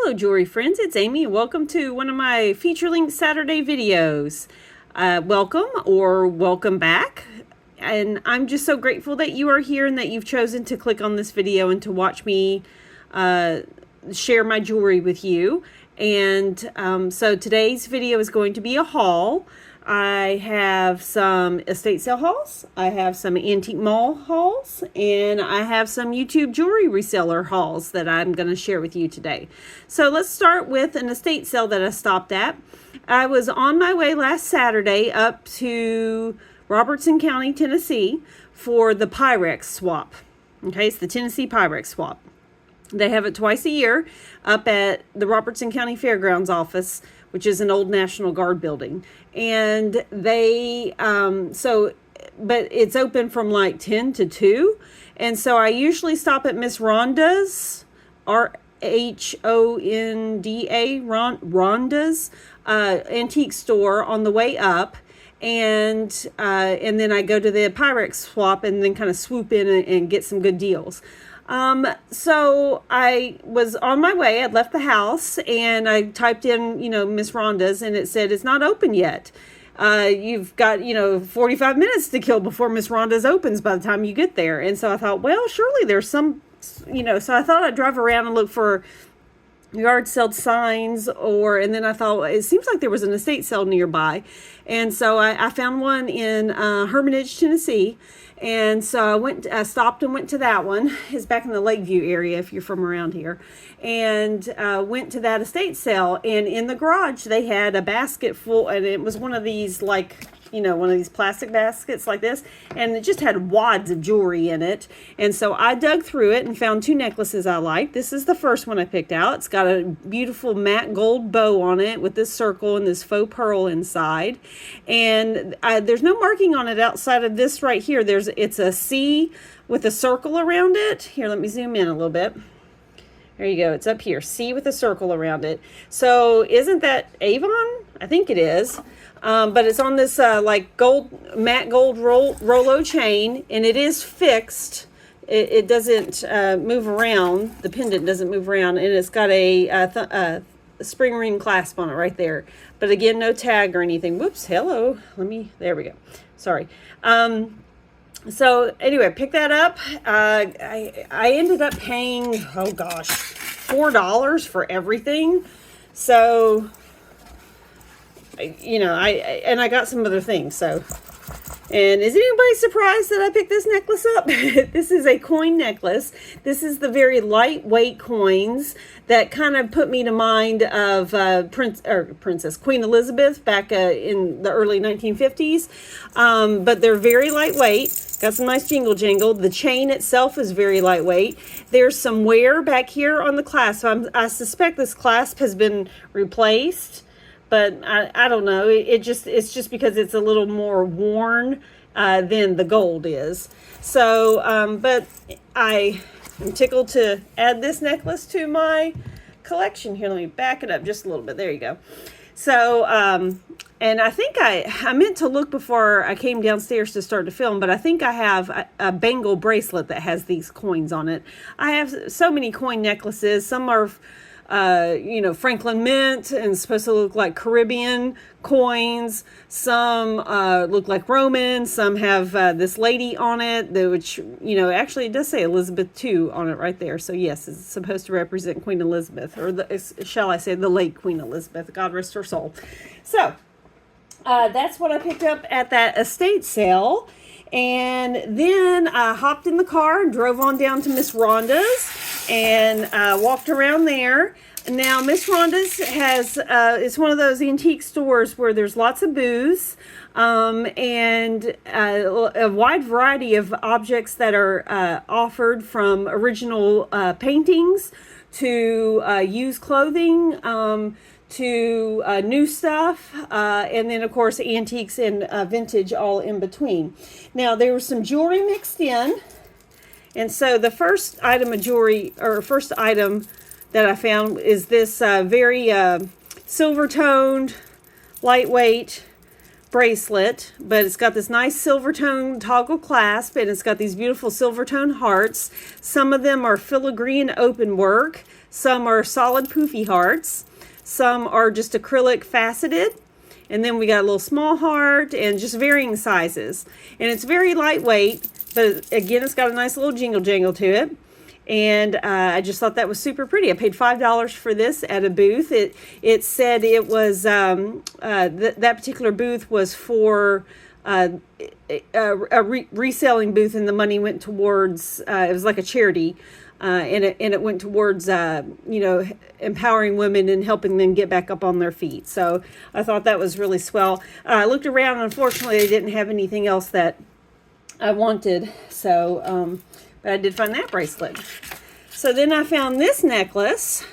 Hello jewelry friends, it's Amy and welcome to one of my feature length Saturday videos. Welcome or welcome back, and I'm just so grateful that you are here and that you've chosen to click on this video and to watch me share my jewelry with you. And so today's video is going to be a haul. I have some estate sale hauls, I have some antique mall hauls, and I have some YouTube jewelry reseller hauls that I'm going to share with you today. So let's start with an estate sale that I stopped at. I was on my way last Saturday up to Robertson County, Tennessee for the Pyrex swap. Okay, it's the Tennessee Pyrex swap. They have it twice a year up at the Robertson County Fairgrounds office, which is an old National Guard building. And they, but it's open from like 10 to 2. And so I usually stop at Miss Rhonda's, Rhonda's antique store on the way up. And then I go to the Pyrex swap and then kind of swoop in and get some good deals. So I was on my way, I'd left the house and I typed in, Miss Rhonda's, and it said it's not open yet. You've got, 45 minutes to kill before Miss Rhonda's opens by the time you get there. And so I thought, well, surely there's some, so I thought I'd drive around and look for yard sale signs, and then I thought it seems like there was an estate sale nearby, and so I found one in Hermitage, Tennessee, and so I stopped and went to that one. It's back in the Lakeview area if you're from around here, and went to that estate sale, and in the garage they had a basket full, and it was one of these one of these plastic baskets like this, and it just had wads of jewelry in it. And so I dug through it and found 2 necklaces I liked. This is the first one I picked out. It's got a beautiful matte gold bow on it with this circle and this faux pearl inside. And there's no marking on it outside of this right here. It's a C with a circle around it. Here, let me zoom in a little bit. There you go. It's up here. C with a circle around it. So isn't that Avon? I think it is. But it's on this like matte gold Rolo chain, and it is fixed. It doesn't move around. The pendant doesn't move around, and it's got a spring ring clasp on it right there. But again, no tag or anything. Whoops. Hello. There we go. Sorry. So anyway, pick that up. I ended up paying, oh gosh, $4 for everything. So, I got some other things. So, and is anybody surprised that I picked this necklace up? This is a coin necklace. This is the very lightweight coins that kind of put me to mind of Princess Queen Elizabeth back in the early 1950s. But they're very lightweight. Got some nice jingle jangle. The chain itself is very lightweight. There's some wear back here on the clasp. I suspect this clasp has been replaced. But I don't know. It's just because it's a little more worn than the gold is. So, but I am tickled to add this necklace to my collection. Here, let me back it up just a little bit. There you go. So, and I think I meant to look before I came downstairs to start to film, but I think I have a bangle bracelet that has these coins on it. I have so many coin necklaces. Some are Franklin Mint and supposed to look like Caribbean coins. Some look like Roman. Some have this lady on it, which, actually it does say Elizabeth II on it right there. So yes, it's supposed to represent Queen Elizabeth, or shall I say the late Queen Elizabeth. God rest her soul. So that's what I picked up at that estate sale. And then I hopped in the car and drove on down to Miss Rhonda's and walked around there. Now, Miss Rhonda's has, it's one of those antique stores where there's lots of booths and a wide variety of objects that are offered, from original paintings to used clothing, to new stuff, and then of course antiques and vintage all in between. Now there was some jewelry mixed in, and so the first item of jewelry, or first item that I found, is this very silver toned, lightweight bracelet, but it's got this nice silver tone toggle clasp, and it's got these beautiful silver tone hearts. Some of them are filigree open work. Some are solid poofy hearts. Some are just acrylic faceted. And then we got a little small heart and just varying sizes. And it's very lightweight, but again, it's got a nice little jingle jangle to it. And I just thought that was super pretty. I paid $5 for this at a booth. It said it was, that particular booth was for a reselling booth, and the money went towards, it was like a charity. And it went towards, empowering women and helping them get back up on their feet. So I thought that was really swell. I looked around, and unfortunately, they didn't have anything else that I wanted. So, but I did find that bracelet. So then I found this necklace.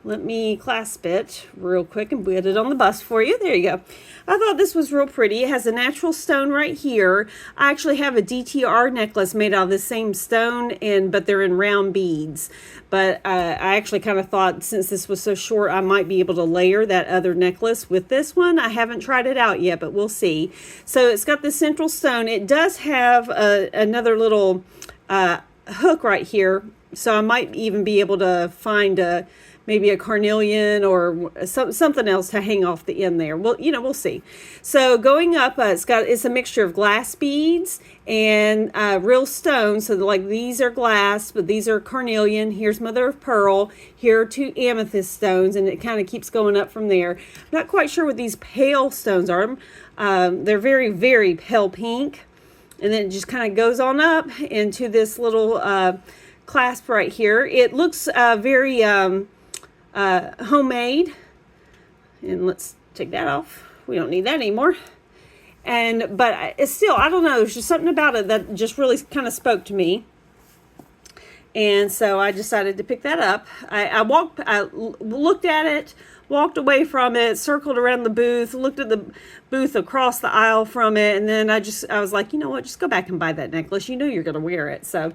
Let me clasp it real quick and put it on the bust for you. There you go. I thought this was real pretty. It has a natural stone right here. I actually have a DTR necklace made out of the same stone, but they're in round beads. But I actually kind of thought, since this was so short, I might be able to layer that other necklace with this one. I haven't tried it out yet, but we'll see. So it's got the central stone. It does have another little hook right here. So I might even be able to find maybe a carnelian or something else to hang off the end there. Well, we'll see. So going up, it's a mixture of glass beads and real stone. So like these are glass, but these are carnelian. Here's mother of pearl. Here are 2 amethyst stones, and it kind of keeps going up from there. I'm not quite sure what these pale stones are. They're very, very pale pink. And then it just kind of goes on up into this little clasp right here. It looks very homemade. And let's take that off. We don't need that anymore. But it's still, I don't know, there's just something about it that just really kind of spoke to me. And so I decided to pick that up. I looked at it, walked away from it, circled around the booth, looked at the booth across the aisle from it, and then I was like, you know what, just go back and buy that necklace. You know you're going to wear it. So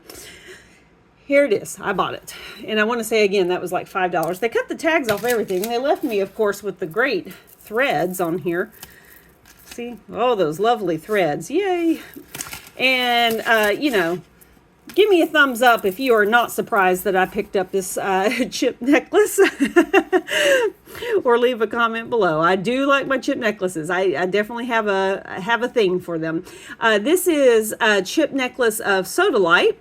here it is. I bought it. And I want to say again, that was like $5. They cut the tags off everything. They left me, of course, with the great threads on here. See? Oh, those lovely threads. Yay. And, give me a thumbs up if you are not surprised that I picked up this chip necklace. Or leave a comment below. I do like my chip necklaces. I definitely have a thing for them. This is a chip necklace of sodalite.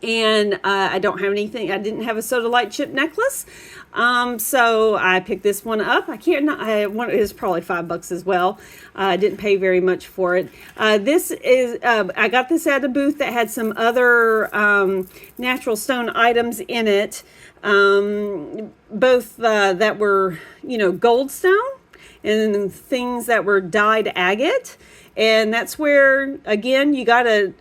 And I don't have anything. I didn't have a sodalite chip necklace. So I picked this one up. It is probably $5 as well. I didn't pay very much for it. This is, I got this at a booth that had some other natural stone items in it. Both that were, gold stone, and things that were dyed agate. And that's where, again, you got to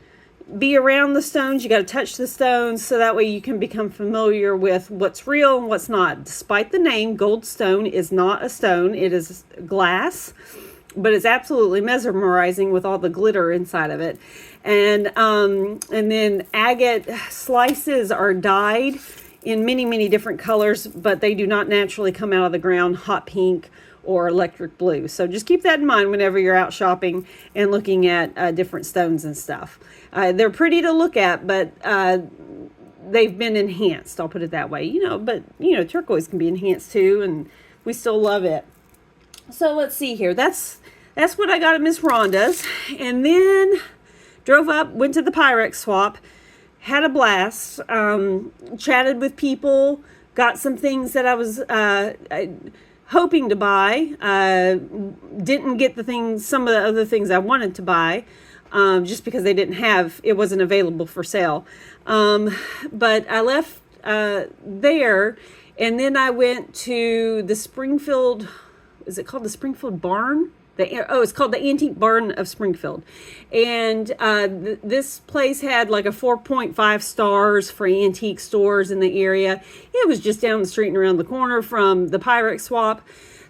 be around the stones. You got to touch the stones, so that way you can become familiar with what's real and what's not. Despite the name, gold stone is not a stone. It is glass, but it's absolutely mesmerizing with all the glitter inside of it. And then agate slices are dyed in many, many different colors, but they do not naturally come out of the ground hot pink or electric blue. So just keep that in mind whenever you're out shopping and looking at different stones and stuff. They're pretty to look at, but they've been enhanced. I'll put it that way. But turquoise can be enhanced too, and we still love it. So let's see here. That's what I got at Miss Rhonda's, and then drove up, went to the Pyrex swap, had a blast, chatted with people, got some things that I was hoping to buy. Didn't get some of the other things I wanted to buy. Just because it wasn't available for sale. But I left there, and then I went to the Springfield, is it called the Springfield Barn? It's called the Antique Barn of Springfield. And this place had like a 4.5 stars for antique stores in the area. It was just down the street and around the corner from the Pyrex swap.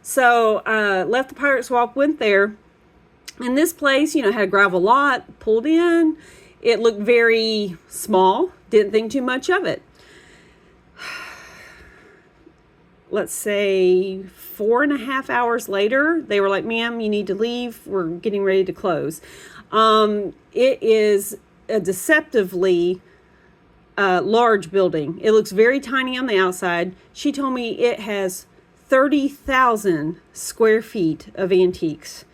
So left the Pyrex swap, went there. And this place, had a gravel lot, pulled in. It looked very small. Didn't think too much of it. Let's say 4.5 hours later, they were like, ma'am, you need to leave. We're getting ready to close. It is a deceptively large building. It looks very tiny on the outside. She told me it has 30,000 square feet of antiques.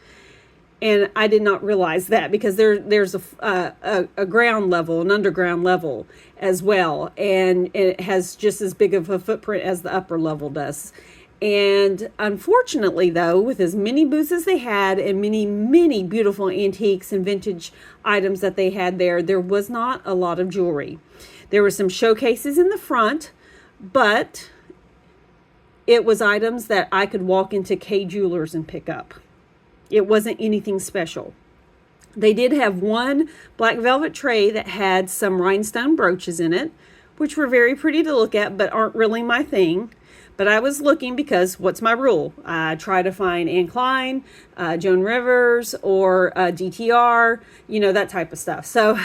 And I did not realize that, because there's a ground level, an underground level as well. And it has just as big of a footprint as the upper level does. And unfortunately, though, with as many booths as they had and many beautiful antiques and vintage items that they had there was not a lot of jewelry. There were some showcases in the front, but it was items that I could walk into K Jewelers and pick up. It wasn't anything special. They did have one black velvet tray that had some rhinestone brooches in it, which were very pretty to look at, but aren't really my thing. But I was looking because what's my rule? I try to find Anne Klein, Joan Rivers, or DTR, that type of stuff. So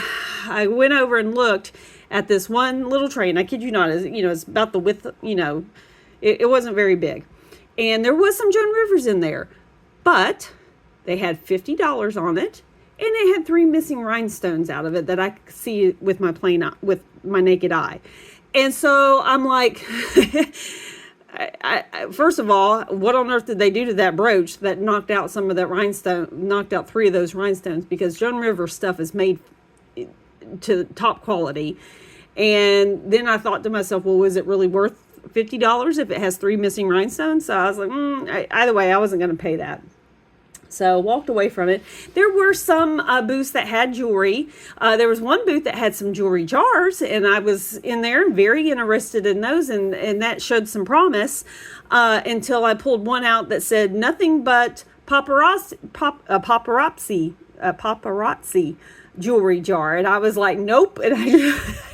I went over and looked at this one little tray, and I kid you not, it's about the width, it wasn't very big. And there was some Joan Rivers in there, but they had $50 on it, and it had 3 missing rhinestones out of it that I could see with my naked eye. And so I'm like, first of all, what on earth did they do to that brooch that knocked out some of that rhinestone, knocked out 3 of those rhinestones? Because Joan Rivers stuff is made to top quality. And then I thought to myself, well, was it really worth $50 if it has 3 missing rhinestones? So I was like, either way, I wasn't going to pay that. So walked away from it. There were some booths that had jewelry. There was one booth that had some jewelry jars, and I was in there and very interested in those, and that showed some promise until I pulled one out that said nothing but paparazzi jewelry jar, and I was like, nope, and I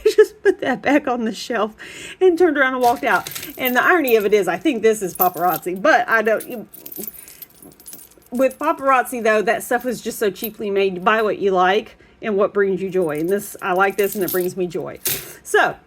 just put that back on the shelf and turned around and walked out. And the irony of it is, I think this is paparazzi, but I don't. With paparazzi, though, that stuff was just so cheaply made. You buy what you like and what brings you joy. And this, I like this, and it brings me joy. So,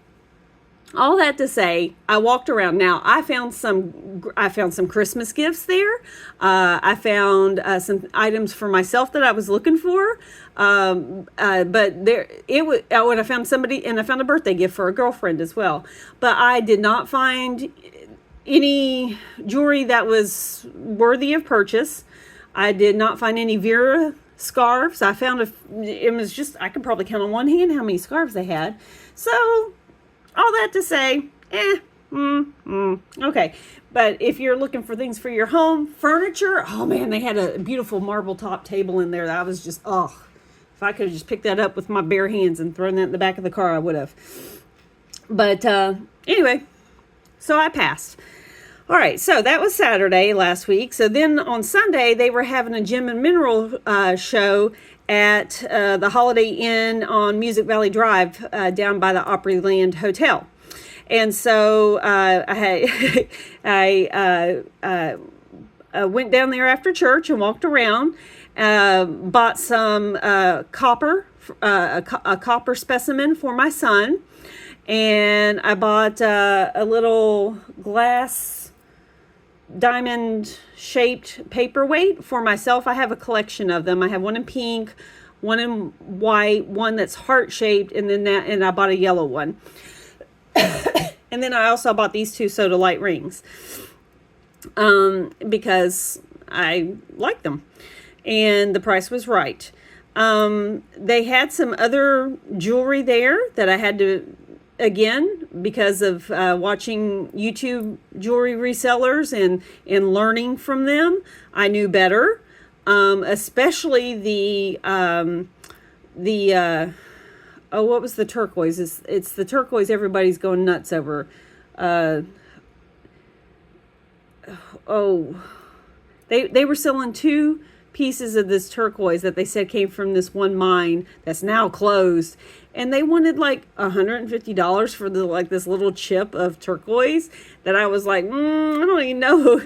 all that to say, I walked around. Now, I found some Christmas gifts there. I found some items for myself that I was looking for. But there, when I found somebody, and I found a birthday gift for a girlfriend as well. But I did not find any jewelry that was worthy of purchase. I did not find any Vera scarves. I found it was just, I could probably count on one hand how many scarves they had. So, all that to say, okay. But if you're looking for things for your home, furniture, oh man, they had a beautiful marble top table in there that I was just, if I could have just picked that up with my bare hands and thrown that in the back of the car, I would have. But anyway, so I passed. All right, so that was Saturday last week. So then on Sunday, they were having a gem and mineral show at the Holiday Inn on Music Valley Drive down by the Opryland Hotel. And so I went down there after church and walked around, bought some copper, a copper specimen for my son. And I bought a little glass diamond shaped paperweight for myself. I have a collection of them. I have one in pink, one in white, one that's heart shaped, and I bought a yellow one. And then I also bought these 2 sodalite rings because I like them and the price was right. They had some other jewelry there that I had to, again, because of watching YouTube jewelry resellers and learning from them, I knew better. Especially what was the turquoise? It's the turquoise everybody's going nuts over. They were selling 2 pieces of this turquoise that they said came from this one mine that's now closed, and they wanted like $150 for this little chip of turquoise that I was like, I don't even know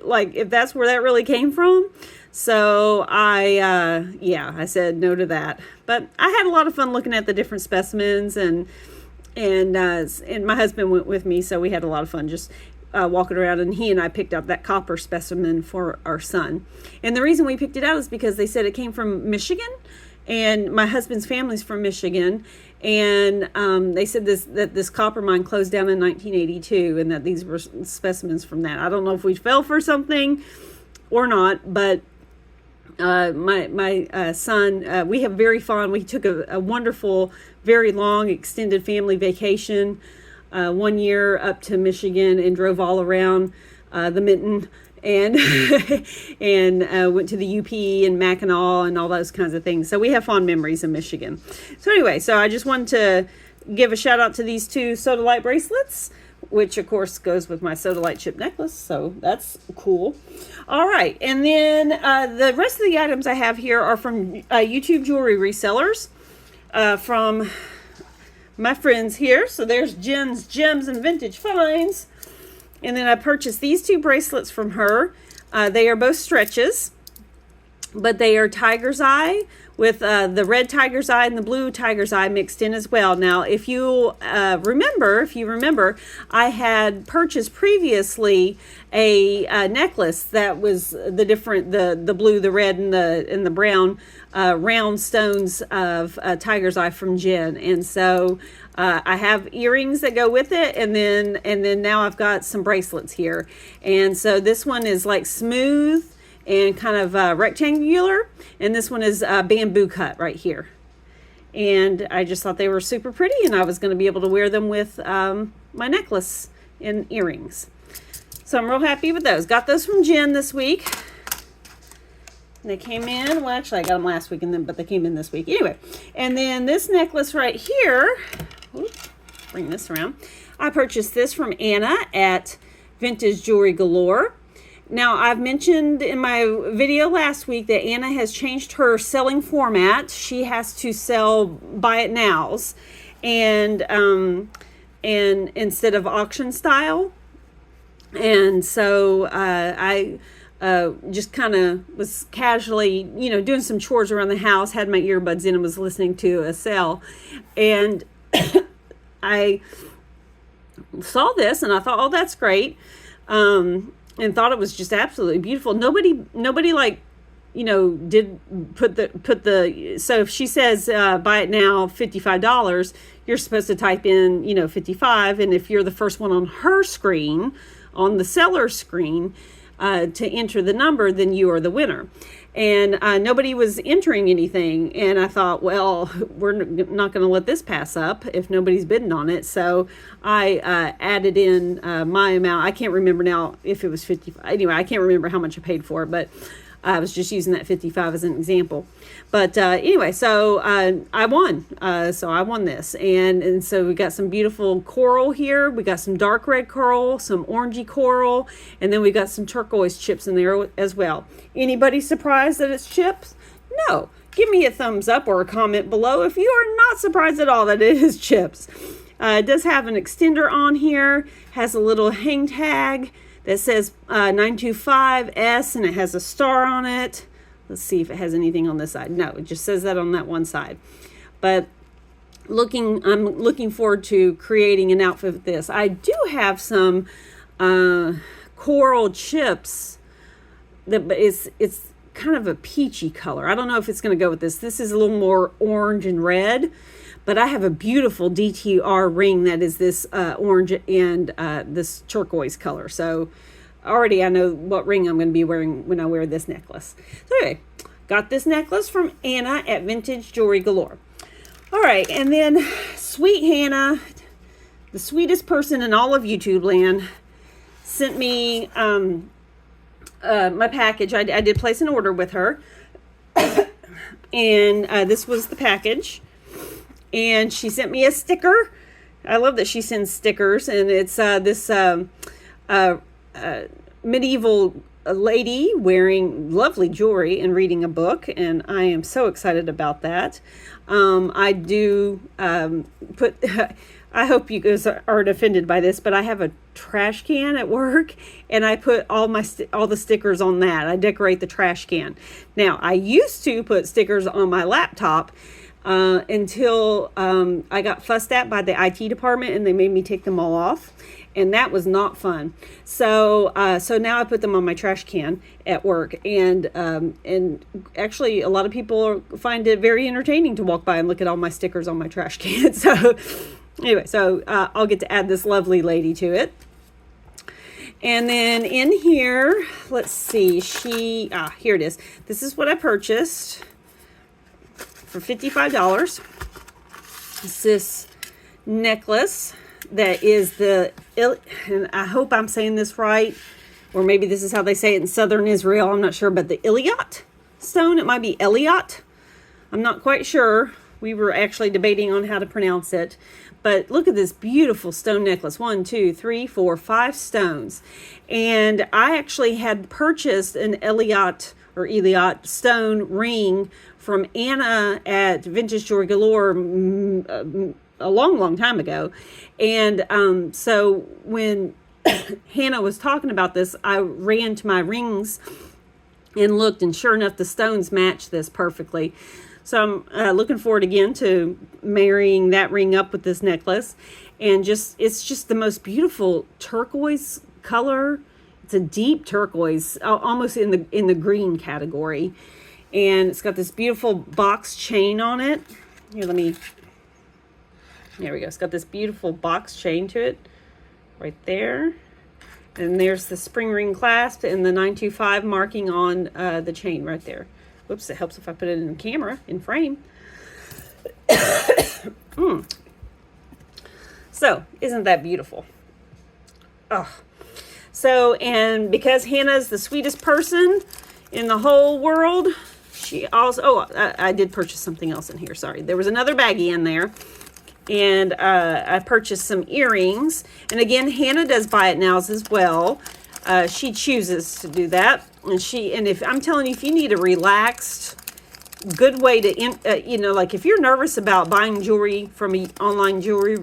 like if that's where that really came from. So I said no to that. But I had a lot of fun looking at the different specimens, and my husband went with me, so we had a lot of fun just walking around, and he and I picked up that copper specimen for our son. And the reason we picked it out is because they said it came from Michigan, and my husband's family's from Michigan, And they said that this copper mine closed down in 1982, and that these were specimens from that. I don't know if we fell for something or not, but my son, we have we took a wonderful, very long, extended family vacation 1 year up to Michigan and drove all around the Mitten and and went to the UP and Mackinac and all those kinds of things. So we have fond memories of Michigan. So anyway, so I just wanted to give a shout out to these two sodalite bracelets, which of course goes with my sodalite chip necklace. So that's cool. All right. And then the rest of the items I have here are from YouTube jewelry resellers from my friends here. So there's Jen's Gems and Vintage Finds. And then I purchased these two bracelets from her. They are both stretches, but they are tiger's eye with the red tiger's eye and the blue tiger's eye mixed in as well. Now, if you remember, I had purchased previously a necklace that was the blue, the red, and the brown round stones of tiger's eye from Jen. And so I have earrings that go with it, and then now I've got some bracelets here. And so this one is like smooth and kind of rectangular, and this one is bamboo cut right here. And I just thought they were super pretty, and I was going to be able to wear them with my necklace and earrings. So I'm real happy with those. Got those from Jen this week. They came in, well, actually I got them last week, but they came in this week. Anyway, and then this necklace right here, bring this around. I purchased this from Anna at Vintage Jewelry Galore. Now, I've mentioned in my video last week that Anna has changed her selling format. She has to sell buy it nows, and instead of auction style. And so I just kind of was casually, doing some chores around the house, had my earbuds in and was listening to a sale. And I saw this and I thought, oh, that's great. And thought it was just absolutely beautiful. Nobody did put the, so if she says, buy it now, $55, you're supposed to type in, 55. And if you're the first one on her screen, on the seller's screen, to enter the number, then you are the winner. And nobody was entering anything. And I thought, well, we're not going to let this pass up if nobody's bidding on it. So I added in my amount. I can't remember now if it was 55. Anyway, I can't remember how much I paid for it, but I was just using that 55 as an example. But anyway, so I won. So I won this. And so we got some beautiful coral here. We got some dark red coral, some orangey coral, and then we got some turquoise chips in there as well. Anybody surprised that it's chips? No. Give me a thumbs up or a comment below if you are not surprised at all that it is chips. It does have an extender on here, has a little hang tag that says 925S, and it has a star on it. Let's see if it has anything on this side. No, it just says that on that one side. But I'm looking forward to creating an outfit with this. I do have some coral chips but it's kind of a peachy color. I don't know if it's going to go with this. This is a little more orange and red. But I have a beautiful DTR ring that is this orange and this turquoise color. So already I know what ring I'm going to be wearing when I wear this necklace. So anyway, got this necklace from Anna at Vintage Jewelry Galore. All right, and then sweet Hannah, the sweetest person in all of YouTube land, sent me my package. I did place an order with her. And this was the package. And she sent me a sticker. I love that she sends stickers. And it's this medieval lady wearing lovely jewelry and reading a book. And I am so excited about that. I do put... I hope you guys aren't offended by this, but I have a trash can at work, and I put all the stickers on that. I decorate the trash can. Now, I used to put stickers on my laptop until I got fussed at by the IT department, and they made me take them all off. and that was not fun. So so now I put them on my trash can at work, and actually a lot of people find it very entertaining to walk by and look at all my stickers on my trash can. So anyway, so I'll get to add this lovely lady to it. And then in here, let's see, here it is. This is what I purchased for $55. It's this necklace that is and I hope I'm saying this right, or maybe this is how they say it in southern Israel, I'm not sure, but the Eliot stone, it might be Eliot. I'm not quite sure. We were actually debating on how to pronounce it. But look at this beautiful stone necklace. 1, 2, 3, 4, 5 stones. And I actually had purchased an Eliot stone ring from Anna at Vintage Jewelry Galore a long time ago. And so when Hannah was talking about this, I ran to my rings and looked, and sure enough, the stones match this perfectly. So I'm looking forward again to marrying that ring up with this necklace. And it's just the most beautiful turquoise color. It's a deep turquoise, almost in the green category. And it's got this beautiful box chain on it. Here, there we go. It's got this beautiful box chain to it right there. And there's the spring ring clasp and the 925 marking on the chain right there. Whoops, it helps if I put it in the camera, in frame. So, isn't that beautiful? Oh. So, and because Hannah's the sweetest person in the whole world, she also, I did purchase something else in here, sorry. There was another baggie in there. And I purchased some earrings. And again, Hannah does buy it nows as well. She chooses to do that. And if I'm telling you, if you need a relaxed, good way to, like if you're nervous about buying jewelry from an online jewelry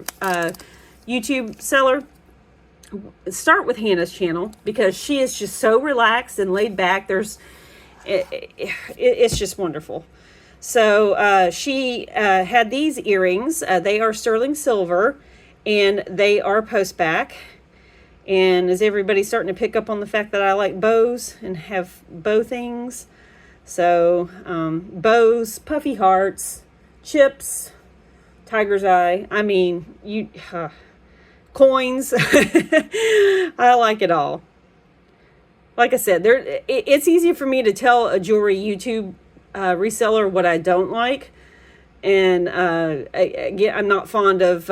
YouTube seller, start with Hannah's channel, because she is just so relaxed and laid back. It's just wonderful. So she had these earrings. They are sterling silver, and they are post back. And is everybody starting to pick up on the fact that I like bows and have bow things? So bows, puffy hearts, chips, tiger's eye. I mean, coins. I like it all. Like I said, it's easy for me to tell a jewelry YouTube reseller what I don't like. And again, I'm not fond of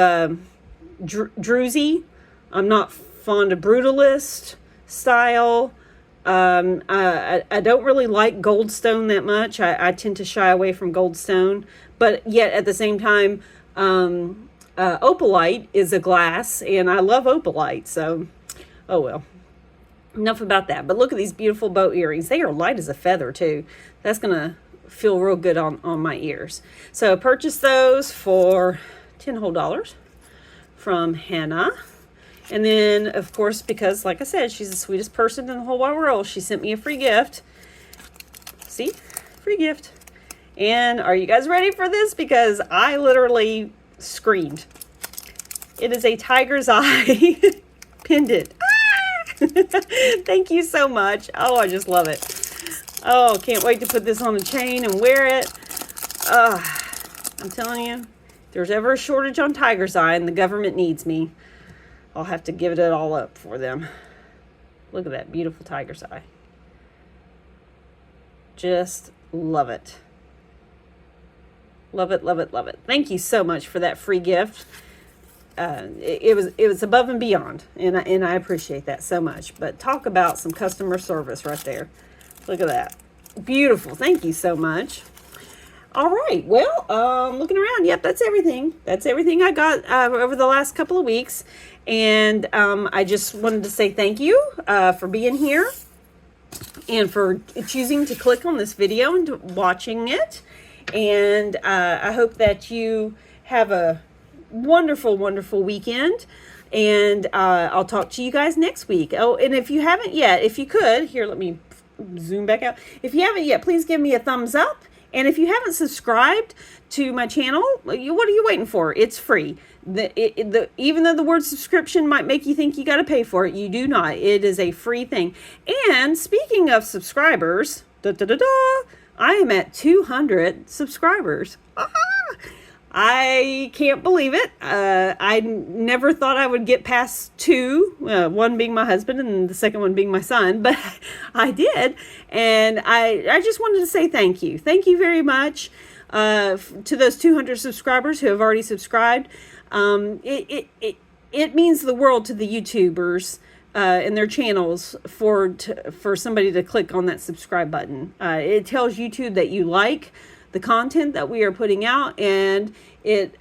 druzy. I'm not fond of brutalist style. I don't really like goldstone that much. I tend to shy away from goldstone, but yet at the same time, opalite is a glass, and I love opalite. So, oh well. Enough about that. But look at these beautiful bow earrings. They are light as a feather too. That's gonna feel real good on my ears. So I purchased those for $10 whole from Hannah. And then, of course, because, like I said, she's the sweetest person in the whole wide world, she sent me a free gift. See? Free gift. And are you guys ready for this? Because I literally screamed. It is a tiger's eye pendant. Ah! Thank you so much. Oh, I just love it. Oh, can't wait to put this on a chain and wear it. I'm telling you, if there's ever a shortage on tiger's eye and the government needs me, I'll have to give it all up for them. Look at that beautiful tiger's eye. Just love it. Love it, love it, love it. Thank you so much for that free gift. It was above and beyond, and I appreciate that so much. But talk about some customer service right there. Look at that. Beautiful. Thank you so much. All right. Well, looking around. Yep, that's everything. That's everything I got over the last couple of weeks. And I just wanted to say thank you for being here and for choosing to click on this video and watching it. And I hope that you have a wonderful, wonderful weekend. And I'll talk to you guys next week. Oh, and if you haven't yet, if you could, here, let me zoom back out. If you haven't yet, please give me a thumbs up And if you haven't subscribed to my channel, what are you waiting for? It's free. Even though the word subscription might make you think you got to pay for it, you do not. It is a free thing. And speaking of subscribers, I am at 200 subscribers. I can't believe it. I never thought I would get past 2, one being my husband and the second one being my son, but I did. And I just wanted to say thank you. Thank you very much to those 200 subscribers who have already subscribed. It means the world to the YouTubers and their channels for somebody to click on that subscribe button. It tells YouTube that you like the content that we are putting out, and it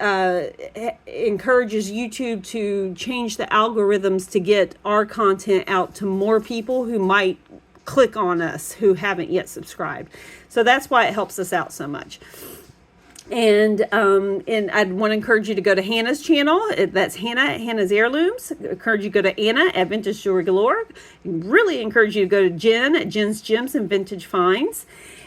encourages YouTube to change the algorithms to get our content out to more people who might click on us who haven't yet subscribed. So that's why it helps us out so much. And I'd want to encourage you to go to Hannah's channel. That's Hannah at Hannah's Heirlooms. I encourage you to go to Anna at Vintage Jewelry Galore. Really encourage you to go to Jen at Jen's Gems and Vintage Finds.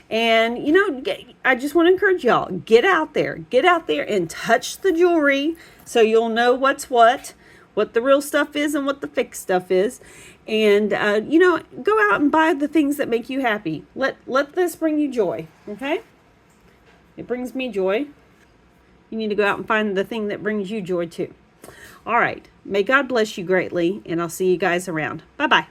And, you know, I just want to encourage y'all, get out there and touch the jewelry so you'll know what's what the real stuff is and what the fake stuff is. And, you know, go out and buy the things that make you happy. Let this bring you joy, okay? It brings me joy. You need to go out and find the thing that brings you joy too. All right. May God bless you greatly, and I'll see you guys around. Bye-bye.